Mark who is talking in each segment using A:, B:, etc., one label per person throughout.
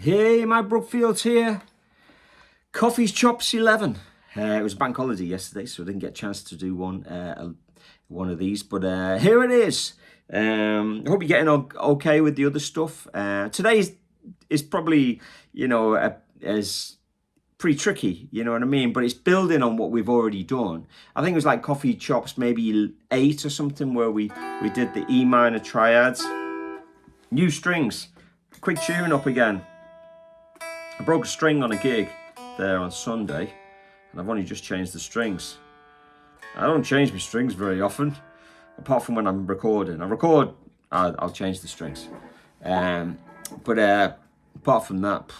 A: Hey, my Brookfields here. Coffee's Chops 11. It was a bank holiday yesterday, so I didn't get a chance to do one of these. But here it is. I hope you're getting okay with the other stuff. Today is probably, as pretty tricky, you know what I mean? But it's building on what we've already done. I think it was like Coffee Chops maybe 8 or something, where we did the E minor triads. New strings. Quick tune up again. I broke a string on a gig there on Sunday, and I've only just changed the strings. I don't change my strings very often, apart from when I'm recording. I'll change the strings. But apart from that,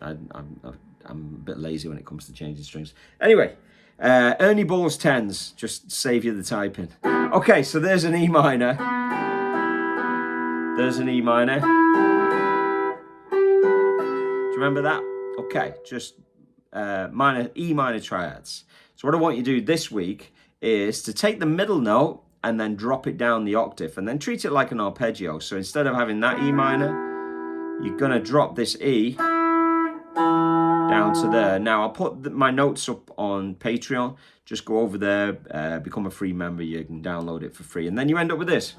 A: I'm a bit lazy when it comes to changing strings. Anyway, Ernie Ball's 10s, just save you the typing. Okay, so there's an E minor. There's an E minor. Remember that? Okay, just E minor triads. So what I want you to do this week is to take the middle note and then drop it down the octave and then treat it like an arpeggio. So instead of having that E minor, you're going to drop this E down to there. Now, I'll put my notes up on Patreon. Just go over there, become a free member. You can download it for free. And then you end up with this.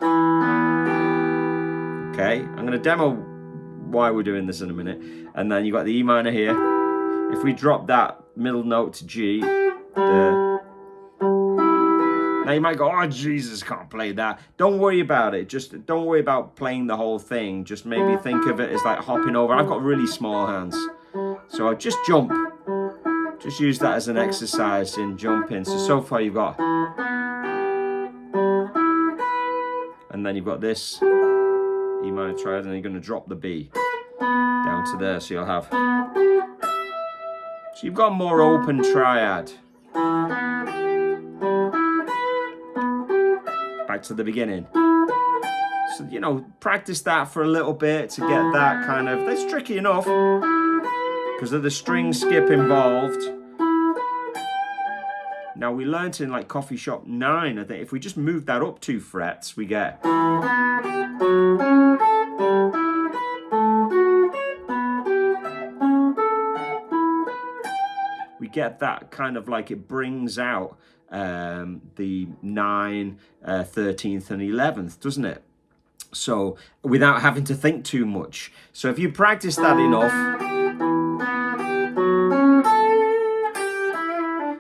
A: Okay, I'm going to demo why we're doing this in a minute. And then you got the E minor here. If we drop that middle note to G, there. Now you might go, oh Jesus, can't play that. Don't worry about it. Just don't worry about playing the whole thing. Just maybe think of it as like hopping over. I've got really small hands, so I'll just jump. Just use that as an exercise in jumping. So far you've got, and then you've got this E minor triad, and then you're going to drop the B down to there, so you'll have, so you've got a more open triad. Back to the beginning. So, practice that for a little bit to get that kind of, that's tricky enough because of the string skip involved. Now we learnt in like Coffee Shop 9, I think if we just move that up 2 frets, we get, that kind of like, it brings out the 9, 13th and 11th, doesn't it? So without having to think too much. So if you practice that enough,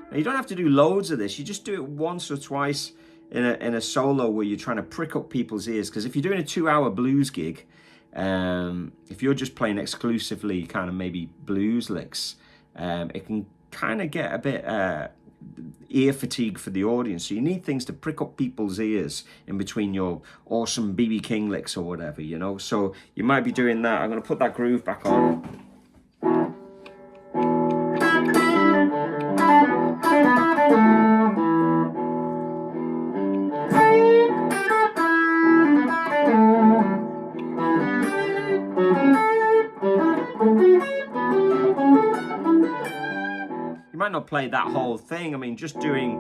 A: now you don't have to do loads of this. You just do it once or twice in a solo where you're trying to prick up people's ears. Because if you're doing a 2-hour blues gig, if you're just playing exclusively kind of maybe blues licks, it can kind of get a bit ear fatigue for the audience. So you need things to prick up people's ears in between your awesome BB King licks or whatever, So you might be doing that. I'm going to put that groove back on. Might not play that whole thing. I mean, just doing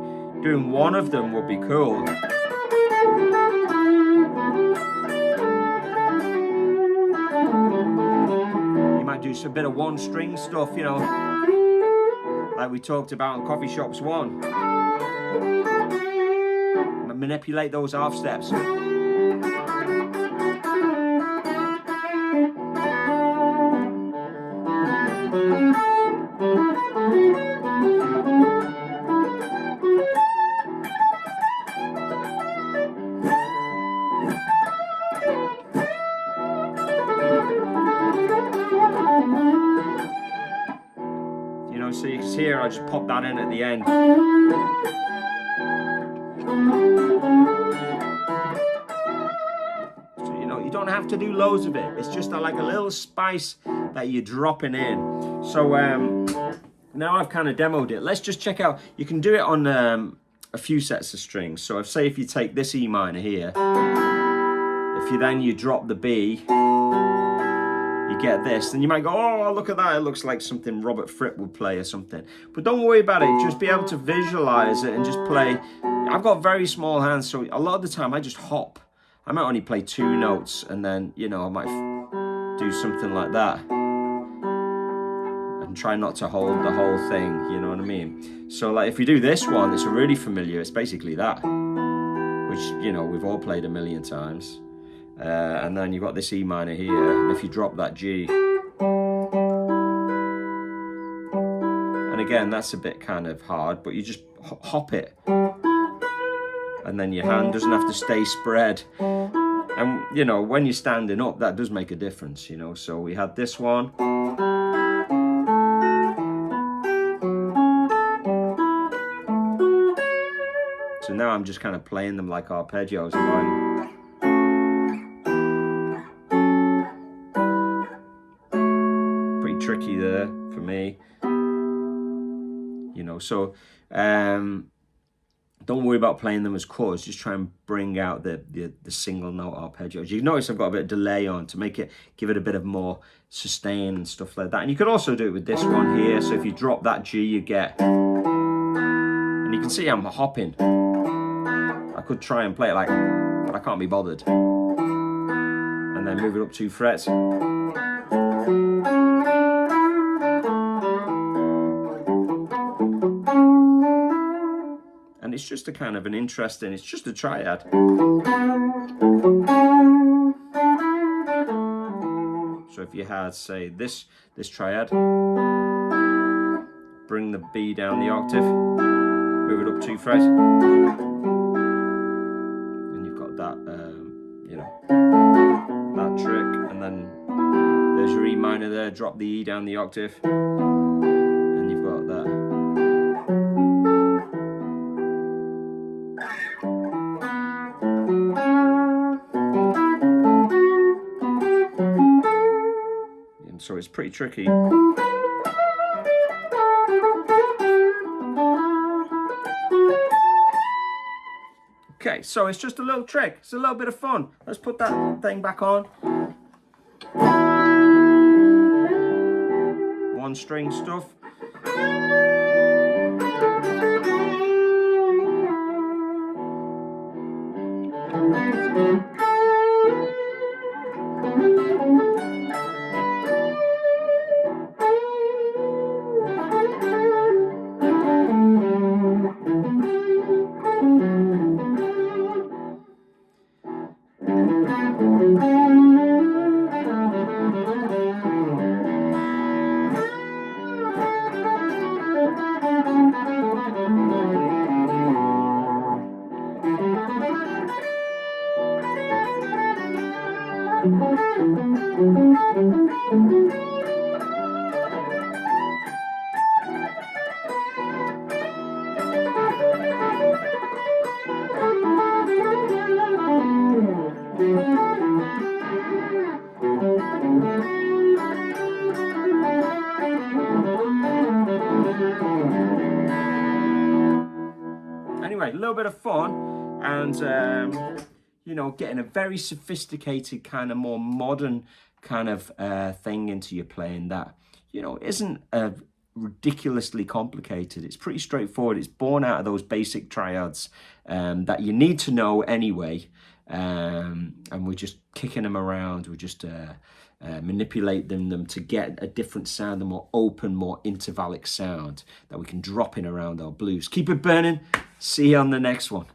A: one of them would be cool. You might do some bit of one string stuff, like we talked about on Coffee Shops 1. Manipulate those half steps. So you can see here, I just pop that in at the end. So, you don't have to do loads of it. It's just like a little spice that you're dropping in. So now I've kind of demoed it. Let's just check out. You can do it on a few sets of strings. So say if you take this E minor here, if you drop the B, get this, then you might go, oh, look at that, it looks like something Robert Fripp would play or something. But don't worry about it, just be able to visualize it and just play. I've got very small hands, so a lot of the time I just hop. I might only play 2 notes and then, I might do something like that. and try not to hold the whole thing, you know what I mean? So like if we do this one, it's really familiar. It's basically that, which, you know, we've all played a million times. And then you've got this E minor here, and if you drop that G, and again, that's a bit kind of hard, but you just hop it, and then your hand doesn't have to stay spread. And, you know, when you're standing up, that does make a difference, you know. So we had this one. So now I'm just kind of playing them like arpeggios. Pretty tricky there for me. You know, so don't worry about playing them as chords. Just try and bring out the single note arpeggios. You notice I've got a bit of delay on to make it, give it a bit of more sustain and stuff like that. And you could also do it with this one here. So if you drop that G, you get, and you can see I'm hopping. I could try and play it like, but I can't be bothered. And then move it up 2 frets. And it's just a kind of an interesting, it's just a triad. So if you had, say, this triad, bring the B down the octave, move it up 2 frets, and you've got that, you know, that trick, and then there's your E minor there, drop the E down the octave, and you've got that. So it's pretty tricky. Okay, so it's just a little trick. It's a little bit of fun. Let's put that thing back on. 1 string stuff. Anyway, a little bit of fun, and you know, getting a very sophisticated kind of more modern kind of thing into your playing that, you know, isn't ridiculously complicated. It's pretty straightforward. It's born out of those basic triads that you need to know anyway, and we're just kicking them around. We just manipulate them to get a different sound, a more open, more intervallic sound that we can drop in around our blues. Keep it burning. See you on the next one.